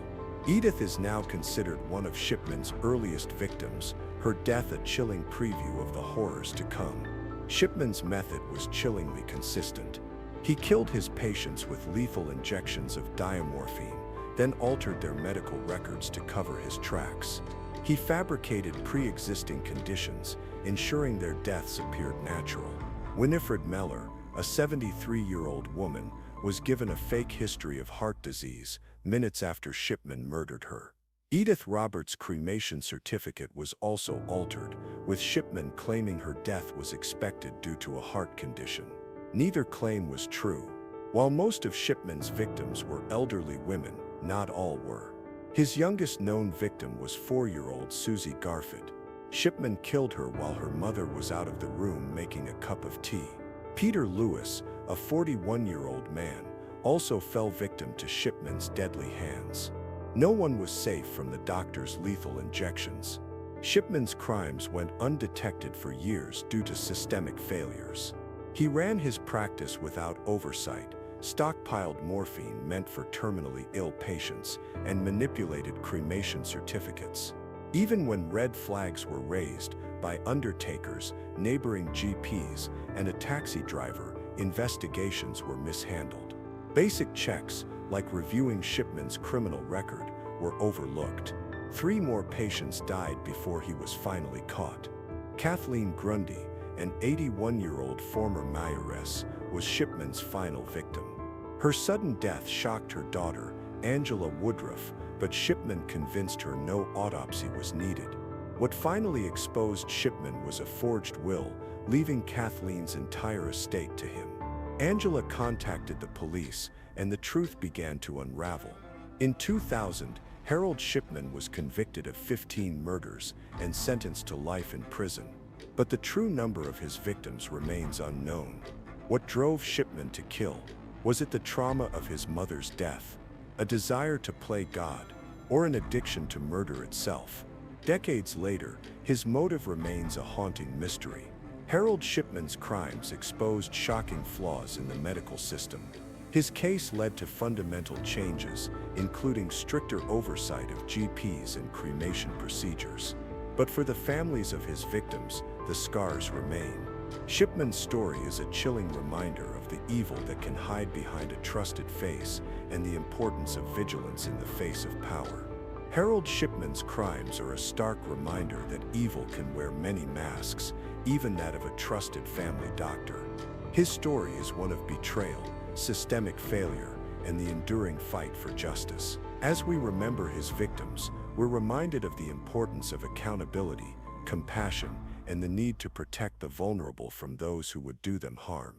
Edith is now considered one of Shipman's earliest victims, her death a chilling preview of the horrors to come. Shipman's method was chillingly consistent. He killed his patients with lethal injections of diamorphine, then altered their medical records to cover his tracks. He fabricated pre-existing conditions, ensuring their deaths appeared natural. Winifred Meller, a 73-year-old woman, was given a fake history of heart disease minutes after Shipman murdered her. Edith Roberts' cremation certificate was also altered, with Shipman claiming her death was expected due to a heart condition. Neither claim was true. While most of Shipman's victims were elderly women, not all were. His youngest known victim was 4-year-old Susie Garford. Shipman killed her while her mother was out of the room making a cup of tea. Peter Lewis, a 41-year-old man, also fell victim to Shipman's deadly hands. No one was safe from the doctor's lethal injections. Shipman's crimes went undetected for years due to systemic failures. He ran his practice without oversight, stockpiled morphine meant for terminally ill patients, and manipulated cremation certificates. Even when red flags were raised by undertakers, neighboring GPs, and a taxi driver, investigations were mishandled. Basic checks, like reviewing Shipman's criminal record, were overlooked. 3 more patients died before he was finally caught. Kathleen Grundy, an 81-year-old former mayoress, was Shipman's final victim. Her sudden death shocked her daughter, Angela Woodruff, but Shipman convinced her no autopsy was needed. What finally exposed Shipman was a forged will, leaving Kathleen's entire estate to him. Angela contacted the police, and the truth began to unravel. In 2000, Harold Shipman was convicted of 15 murders and sentenced to life in prison. But the true number of his victims remains unknown. What drove Shipman to kill? Was it the trauma of his mother's death, a desire to play God, or an addiction to murder itself? Decades later, his motive remains a haunting mystery. Harold Shipman's crimes exposed shocking flaws in the medical system. His case led to fundamental changes, including stricter oversight of GPs and cremation procedures. But for the families of his victims, the scars remain. Shipman's story is a chilling reminder of the evil that can hide behind a trusted face and the importance of vigilance in the face of power. Harold Shipman's crimes are a stark reminder that evil can wear many masks, even that of a trusted family doctor. His story is one of betrayal, systemic failure, and the enduring fight for justice. As we remember his victims, we're reminded of the importance of accountability, compassion, and the need to protect the vulnerable from those who would do them harm.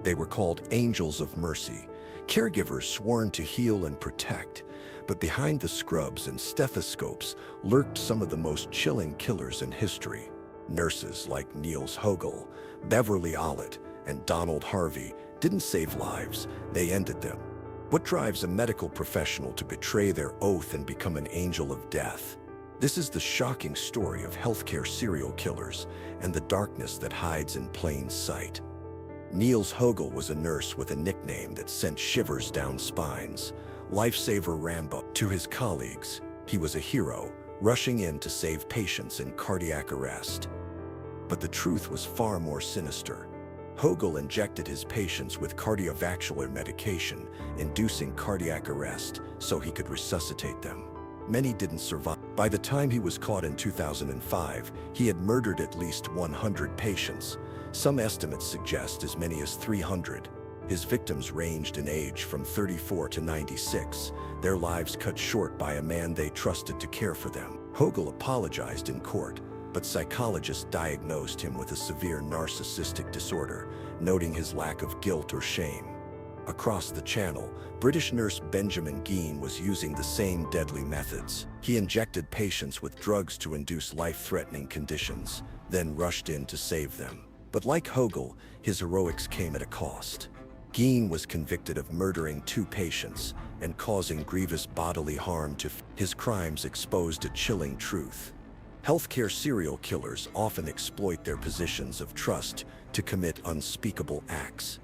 They were called angels of mercy, caregivers sworn to heal and protect. But behind the scrubs and stethoscopes lurked some of the most chilling killers in history. Nurses like Niels Hogel, Beverly Ollett, and Donald Harvey didn't save lives, they ended them. What drives a medical professional to betray their oath and become an angel of death? This is the shocking story of healthcare serial killers and the darkness that hides in plain sight. Niels Hogel was a nurse with a nickname that sent shivers down spines. Lifesaver Rambo. To his colleagues, he was a hero, rushing in to save patients in cardiac arrest. But the truth was far more sinister. Hogel injected his patients with cardiovascular medication, inducing cardiac arrest so he could resuscitate them. Many didn't survive. By the time he was caught in 2005, he had murdered at least 100 patients. Some estimates suggest as many as 300. His victims ranged in age from 34 to 96, their lives cut short by a man they trusted to care for them. Hogel apologized in court, but psychologists diagnosed him with a severe narcissistic disorder, noting his lack of guilt or shame. Across the channel, British nurse Benjamin Geen was using the same deadly methods. He injected patients with drugs to induce life-threatening conditions, then rushed in to save them. But like Hogel, his heroics came at a cost. Geen was convicted of murdering 2 patients and causing grievous bodily harm to his crimes exposed a chilling truth. Healthcare serial killers often exploit their positions of trust to commit unspeakable acts.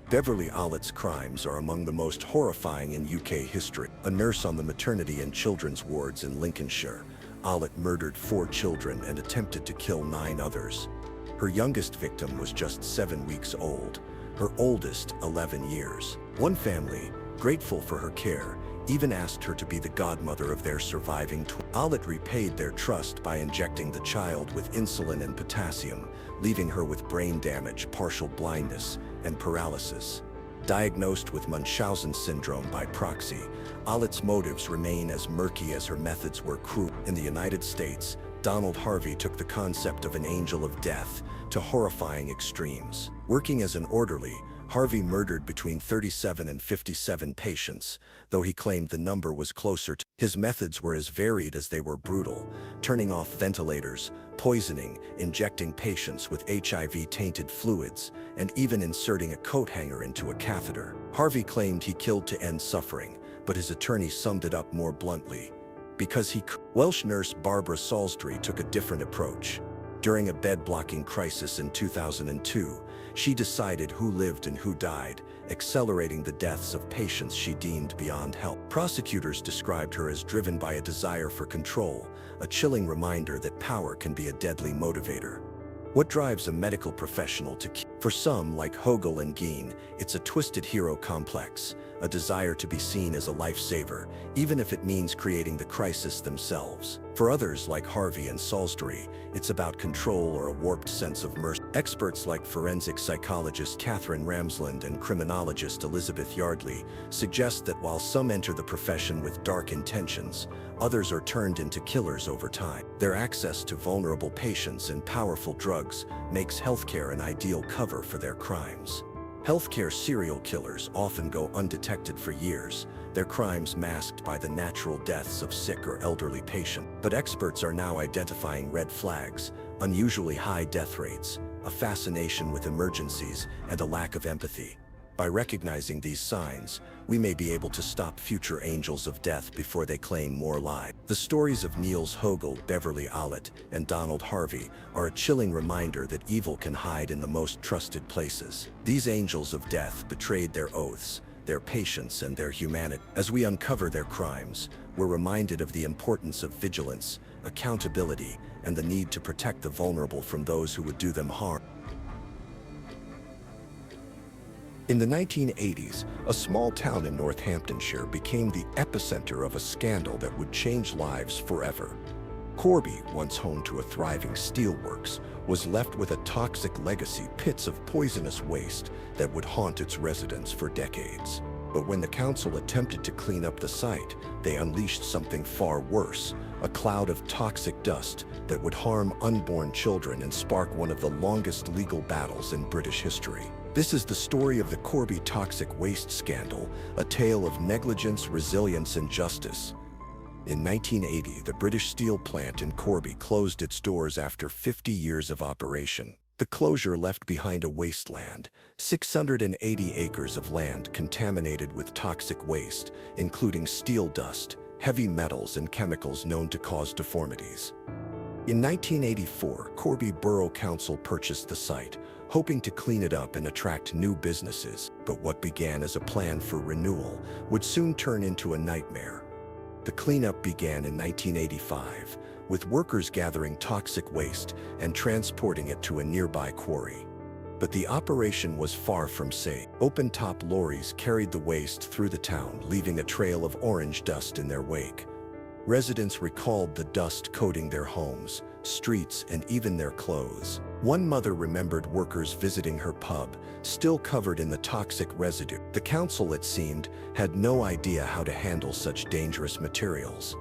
Beverly Ollett's crimes are among the most horrifying in UK history. A nurse on the maternity and children's wards in Lincolnshire, Ollett murdered 4 children and attempted to kill 9 others. Her youngest victim was just 7 weeks old, her oldest 11 years. One family, grateful for her care, even asked her to be the godmother of their surviving twin. Ollett repaid their trust by injecting the child with insulin and potassium, leaving her with brain damage, partial blindness, and paralysis. Diagnosed with Munchausen syndrome by proxy, Ollett's motives remain as murky as her methods were cruel. In the United States, Donald Harvey took the concept of an angel of death to horrifying extremes. Working as an orderly, Harvey murdered between 37 and 57 patients, though he claimed the number was closer to. His methods were as varied as they were brutal, turning off ventilators, poisoning, injecting patients with HIV-tainted fluids, and even inserting a coat hanger into a catheter. Harvey claimed he killed to end suffering, but his attorney summed it up more bluntly. Because he could. Welsh nurse Barbara Salisbury took a different approach. During a bed-blocking crisis in 2002, she decided who lived and who died, accelerating the deaths of patients she deemed beyond help. Prosecutors described her as driven by a desire for control, a chilling reminder that power can be a deadly motivator. What drives a medical professional to kill? For some, like Hogel and Geen, it's a twisted hero complex, a desire to be seen as a lifesaver, even if it means creating the crisis themselves. For others, like Harvey and Salisbury, it's about control or a warped sense of mercy. Experts like forensic psychologist Catherine Ramsland and criminologist Elizabeth Yardley suggest that while some enter the profession with dark intentions, others are turned into killers over time. Their access to vulnerable patients and powerful drugs makes healthcare an ideal cover for their crimes. Healthcare serial killers often go undetected for years, their crimes masked by the natural deaths of sick or elderly patients. But experts are now identifying red flags, unusually high death rates, a fascination with emergencies, and a lack of empathy. By recognizing these signs, we may be able to stop future angels of death before they claim more lives. The stories of Niels Hogel, Beverly Ollett, and Donald Harvey are a chilling reminder that evil can hide in the most trusted places. These angels of death betrayed their oaths, their patience, and their humanity. As we uncover their crimes, we're reminded of the importance of vigilance, accountability, and the need to protect the vulnerable from those who would do them harm. In the 1980s, a small town in Northamptonshire became the epicenter of a scandal that would change lives forever. Corby, once home to a thriving steelworks, was left with a toxic legacy, pits of poisonous waste that would haunt its residents for decades. But when the council attempted to clean up the site, they unleashed something far worse, a cloud of toxic dust that would harm unborn children and spark one of the longest legal battles in British history. This is the story of the Corby toxic waste scandal, a tale of negligence, resilience, and justice. In 1980, the British steel plant in Corby closed its doors after 50 years of operation. The closure left behind a wasteland, 680 acres of land contaminated with toxic waste, including steel dust, heavy metals, and chemicals known to cause deformities. In 1984, Corby Borough Council purchased the site, hoping to clean it up and attract new businesses. But what began as a plan for renewal would soon turn into a nightmare. The cleanup began in 1985, with workers gathering toxic waste and transporting it to a nearby quarry. But the operation was far from safe. Open-top lorries carried the waste through the town, leaving a trail of orange dust in their wake. Residents recalled the dust coating their homes, streets, and even their clothes. One mother remembered workers visiting her pub, still covered in the toxic residue. The council, it seemed, had no idea how to handle such dangerous materials.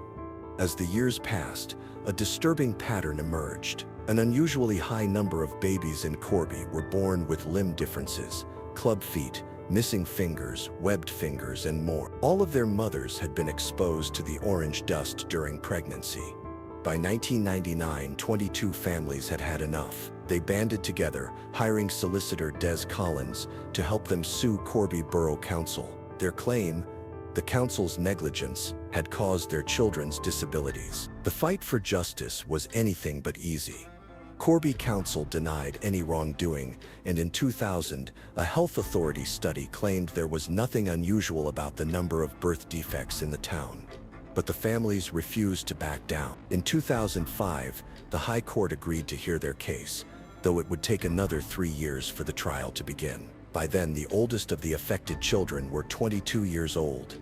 As the years passed, a disturbing pattern emerged. An unusually high number of babies in Corby were born with limb differences, club feet, missing fingers, webbed fingers, and more. All of their mothers had been exposed to the orange dust during pregnancy. By 1999, 22 families had had enough. They banded together, hiring solicitor Des Collins to help them sue Corby Borough Council. Their claim: the council's negligence had caused their children's disabilities. The fight for justice was anything but easy. Corby Council denied any wrongdoing, and in 2000, a health authority study claimed there was nothing unusual about the number of birth defects in the town. But the families refused to back down. In 2005, the High Court agreed to hear their case, though it would take another 3 years for the trial to begin. By then, the oldest of the affected children were 22 years old.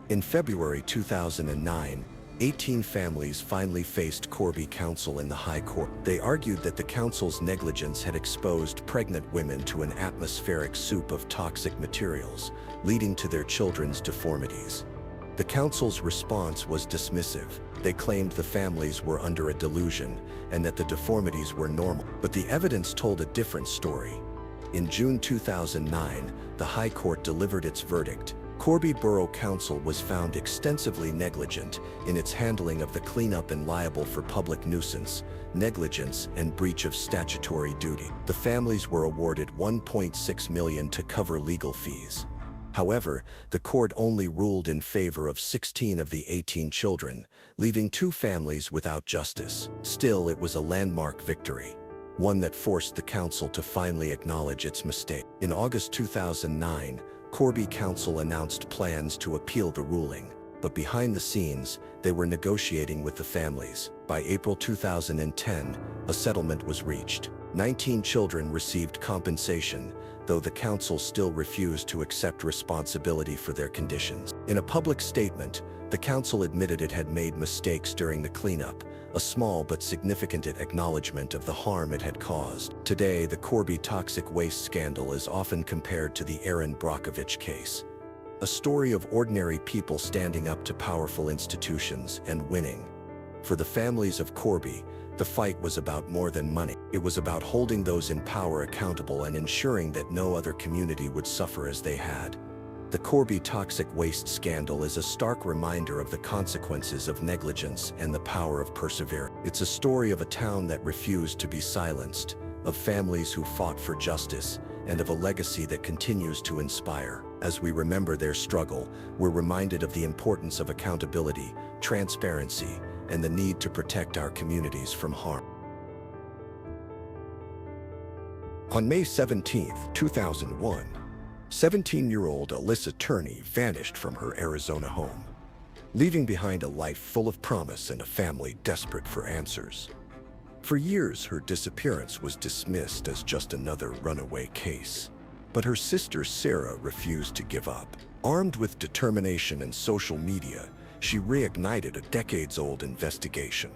In February 2009, 18 families finally faced Corby Council in the High Court. They argued that the council's negligence had exposed pregnant women to an atmospheric soup of toxic materials, leading to their children's deformities. The council's response was dismissive. They claimed the families were under a delusion and that the deformities were normal. But the evidence told a different story. In June 2009, the High Court delivered its verdict. Corby Borough Council was found extensively negligent in its handling of the cleanup and liable for public nuisance, negligence, and breach of statutory duty. The families were awarded $1.6 million to cover legal fees. However, the court only ruled in favor of 16 of the 18 children, leaving 2 families without justice. Still, it was a landmark victory, one that forced the council to finally acknowledge its mistake. In August 2009, Corby Council announced plans to appeal the ruling, but behind the scenes, they were negotiating with the families. By April 2010, a settlement was reached. 19 children received compensation, though the council still refused to accept responsibility for their conditions. In a public statement, the council admitted it had made mistakes during the cleanup, a small but significant acknowledgement of the harm it had caused. Today, the Corby toxic waste scandal is often compared to the Aaron Brockovich case, a story of ordinary people standing up to powerful institutions and winning. For the families of Corby, the fight was about more than money. It was about holding those in power accountable and ensuring that no other community would suffer as they had. The Corby toxic waste scandal is a stark reminder of the consequences of negligence and the power of perseverance. It's a story of a town that refused to be silenced, of families who fought for justice, and of a legacy that continues to inspire. As we remember their struggle, we're reminded of the importance of accountability, transparency, and the need to protect our communities from harm. On May 17, 2001, 17-year-old Alyssa Turney vanished from her Arizona home, leaving behind a life full of promise and a family desperate for answers. For years, her disappearance was dismissed as just another runaway case. But her sister Sarah refused to give up. Armed with determination and social media, she reignited a decades-old investigation.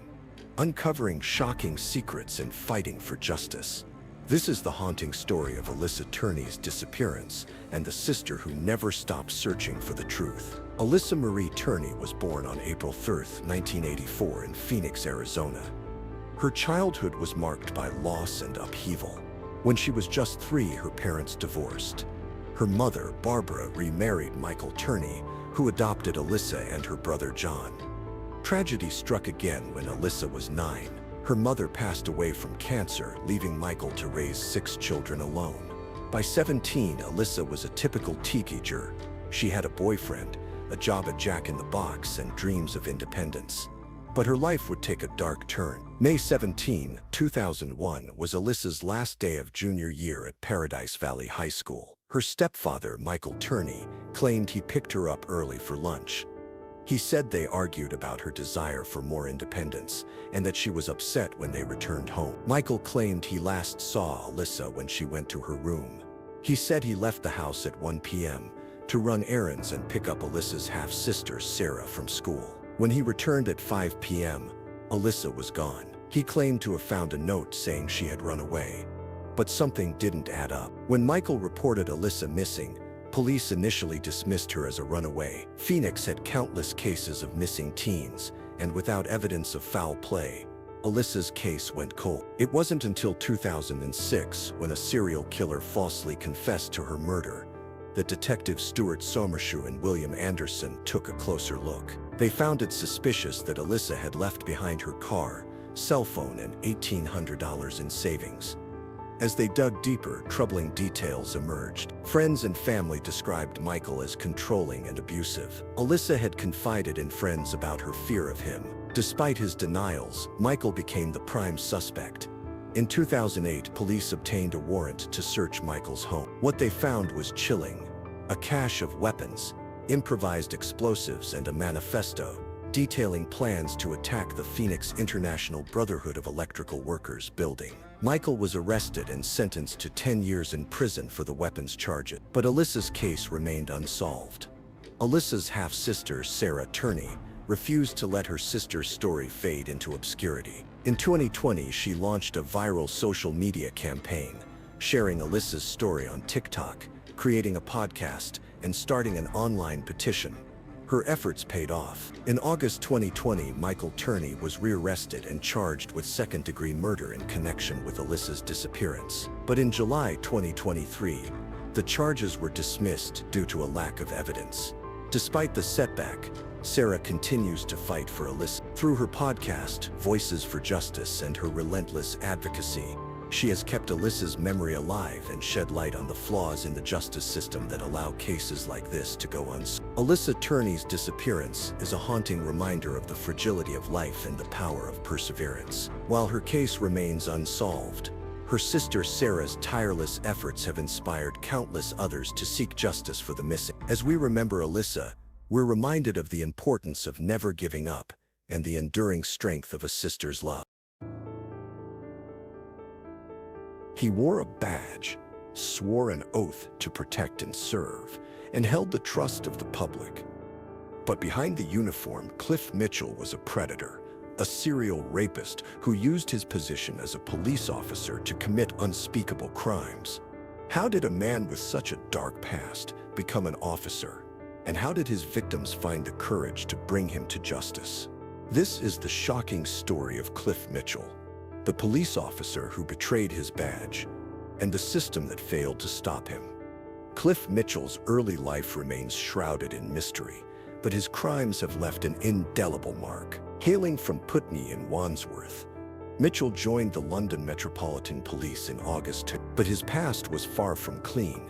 uncovering shocking secrets and fighting for justice. This is the haunting story of Alyssa Turney's disappearance and the sister who never stopped searching for the truth. Alyssa Marie Turney was born on April 3, 1984 in Phoenix, Arizona. Her childhood was marked by loss and upheaval. When she was just 3, her parents divorced. Her mother, Barbara, remarried Michael Turney, who adopted Alyssa and her brother John. Tragedy struck again when Alyssa was 9. Her mother passed away from cancer, leaving Michael to raise 6 children alone. By 17, Alyssa was a typical teenager. She had a boyfriend, a job at Jack in the Box, and dreams of independence. But her life would take a dark turn. May 17, 2001 was Alyssa's last day of junior year at Paradise Valley High School. Her stepfather, Michael Turney, claimed he picked her up early for lunch. He said they argued about her desire for more independence and that she was upset when they returned home. Michael claimed he last saw Alyssa when she went to her room. He said he left the house at 1 p.m. to run errands and pick up Alyssa's half-sister, Sarah, from school. When he returned at 5 p.m., Alyssa was gone. He claimed to have found a note saying she had run away. But something didn't add up. When Michael reported Alyssa missing, police initially dismissed her as a runaway. Phoenix had countless cases of missing teens, and without evidence of foul play, Alyssa's case went cold. It wasn't until 2006, when a serial killer falsely confessed to her murder, that detectives Stuart Somershoe and William Anderson took a closer look. They found it suspicious that Alyssa had left behind her car, cell phone, and $1,800 in savings. As they dug deeper, troubling details emerged. Friends and family described Michael as controlling and abusive. Alyssa had confided in friends about her fear of him. Despite his denials, Michael became the prime suspect. In 2008, police obtained a warrant to search Michael's home. What they found was chilling: a cache of weapons, improvised explosives, and a manifesto detailing plans to attack the Phoenix International Brotherhood of Electrical Workers building. Michael was arrested and sentenced to 10 years in prison for the weapons charges, but Alyssa's case remained unsolved. Alyssa's half-sister, Sarah Turney, refused to let her sister's story fade into obscurity. In 2020, she launched a viral social media campaign, sharing Alyssa's story on TikTok, creating a podcast, and starting an online petition. Her efforts paid off. In August 2020, Michael Turney was rearrested and charged with second-degree murder in connection with Alyssa's disappearance. But in July 2023, the charges were dismissed due to a lack of evidence. Despite the setback, Sarah continues to fight for Alyssa. Through her podcast, Voices for Justice, and her relentless advocacy, she has kept Alyssa's memory alive and shed light on the flaws in the justice system that allow cases like this to go unsolved. Alyssa Turney's disappearance is a haunting reminder of the fragility of life and the power of perseverance. While her case remains unsolved, her sister Sarah's tireless efforts have inspired countless others to seek justice for the missing. As we remember Alyssa, we're reminded of the importance of never giving up and the enduring strength of a sister's love. He wore a badge, swore an oath to protect and serve, and held the trust of the public. But behind the uniform, Cliff Mitchell was a predator, a serial rapist who used his position as a police officer to commit unspeakable crimes. How did a man with such a dark past become an officer? And how did his victims find the courage to bring him to justice? This is the shocking story of Cliff Mitchell, the police officer who betrayed his badge, and the system that failed to stop him. Cliff Mitchell's early life remains shrouded in mystery, but his crimes have left an indelible mark. Hailing from Putney in Wandsworth, Mitchell joined the London Metropolitan Police in August, but his past was far from clean.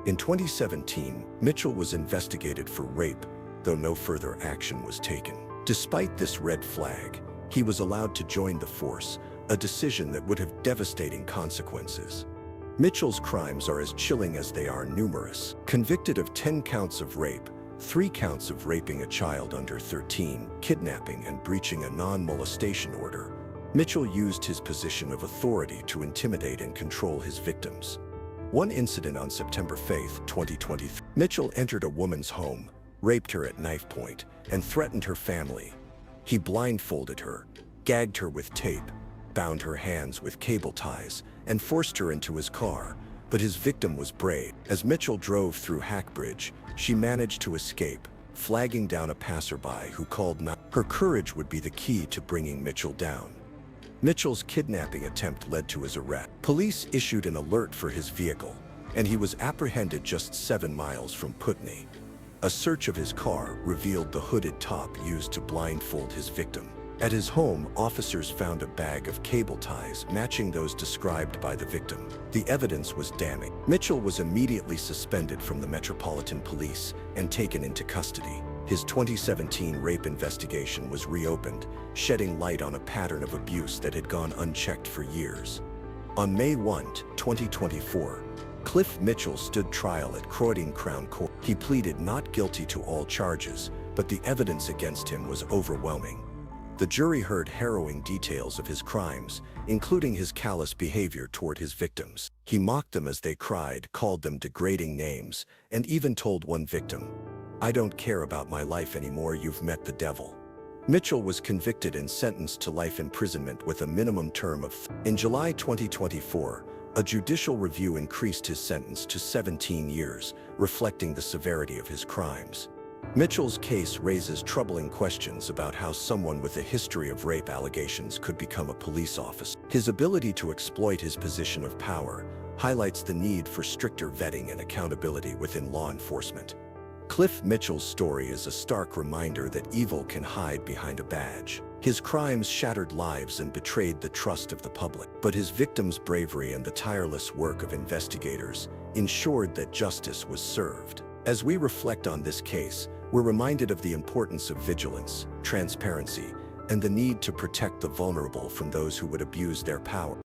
In 2017, Mitchell was investigated for rape, though no further action was taken. Despite this red flag, he was allowed to join the force, a decision that would have devastating consequences. Mitchell's crimes are as chilling as they are numerous. Convicted of 10 counts of rape, 3 counts of raping a child under 13, kidnapping, and breaching a non-molestation order, Mitchell used his position of authority to intimidate and control his victims. One incident on September 5, 2023, Mitchell entered a woman's home, raped her at knife point, and threatened her family. He blindfolded her, gagged her with tape, bound her hands with cable ties, and forced her into his car. But his victim was brave. As Mitchell drove through Hackbridge, she managed to escape, flagging down a passerby who called out. Her courage would be the key to bringing Mitchell down. Mitchell's kidnapping attempt led to his arrest. Police issued an alert for his vehicle, and he was apprehended just 7 miles from Putney. A search of his car revealed the hooded top used to blindfold his victim. At his home, officers found a bag of cable ties matching those described by the victim. The evidence was damning. Mitchell was immediately suspended from the Metropolitan Police and taken into custody. His 2017 rape investigation was reopened, shedding light on a pattern of abuse that had gone unchecked for years. On May 1, 2024, Cliff Mitchell stood trial at Croydon Crown Court. He pleaded not guilty to all charges, but the evidence against him was overwhelming. The jury heard harrowing details of his crimes, including his callous behavior toward his victims. He mocked them as they cried, called them degrading names, and even told one victim, "I don't care about my life anymore, you've met the devil." Mitchell was convicted and sentenced to life imprisonment with a minimum term of In July 2024, a judicial review increased his sentence to 17 years, reflecting the severity of his crimes. Mitchell's case raises troubling questions about how someone with a history of rape allegations could become a police officer. His ability to exploit his position of power highlights the need for stricter vetting and accountability within law enforcement. Cliff Mitchell's story is a stark reminder that evil can hide behind a badge. His crimes shattered lives and betrayed the trust of the public, but his victims' bravery and the tireless work of investigators ensured that justice was served. As we reflect on this case, we're reminded of the importance of vigilance, transparency, and the need to protect the vulnerable from those who would abuse their power.